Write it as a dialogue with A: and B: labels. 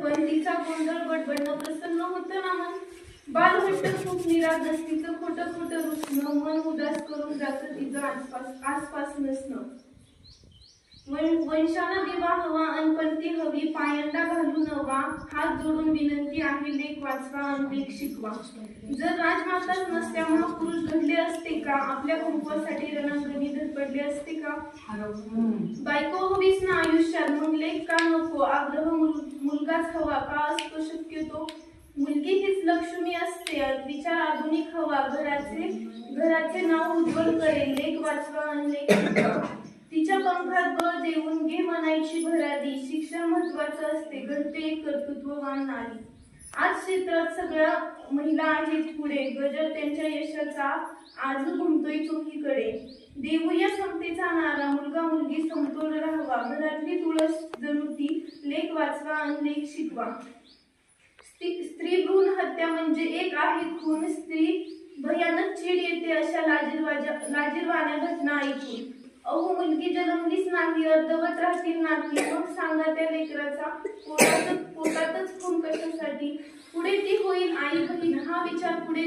A: पण तिचा गोंधळ बडबडणं प्रसन्न होतं ना मन. बालहट्ट खूप निरागस, तिचं खोटं खोटं रुसणं मन उदास करून जातं तिचं आसपास नसणं. वंशाला दिवा हवा अनपंती हवी, पायंडा घालू नवा, हात जोडून विनंती आहे लेख वाचवा अन लेख शिकवा. जर राजमाताच नसत्या महापुरुष घडले असते का, आपल्या कुंकवासाठी रणांगणी धडपडले असते का. बायको हवीच ना आयुष्यात, मग लेख का नको, आग्रह मुलगाच हवा का असतो शक्यतो. मुलगी हीच लक्ष्मी असते, विचार आधुनिक हवा, घराचे नाव उज्ज्वल करेल लेख वाचवा अन लेख शिकवा. तिच्या पंखात बळ देऊन घे म्हणायची भरारी, शिक्षण महत्वाचं असते घडते एक कर्तृत्ववान नारी. आज क्षेत्रात सगळ्या महिला आहेत पुढे, गजर त्यांच्या यशाचा आज घुमतोय चोहीकडे. देऊया समतेचा नारा, मुलगा मुलगी समतोल राहावा, घरातली तुळस जणू ती लेख वाचवा अन लेख शिकवा. स्त्री भ्रूण हत्या म्हणजे एक आहे खून, स्त्री भयानक चीड येते अशा लाजिरवाण्या घटना ऐकून. अहो मुलगी जन्मलीच नाही, अर्धवट राहतील नाती, मग सांगा त्या लेकराचा पोटातच खून कशासाठी. पुढे ती होईल आई बहीण, हा विचार पुढे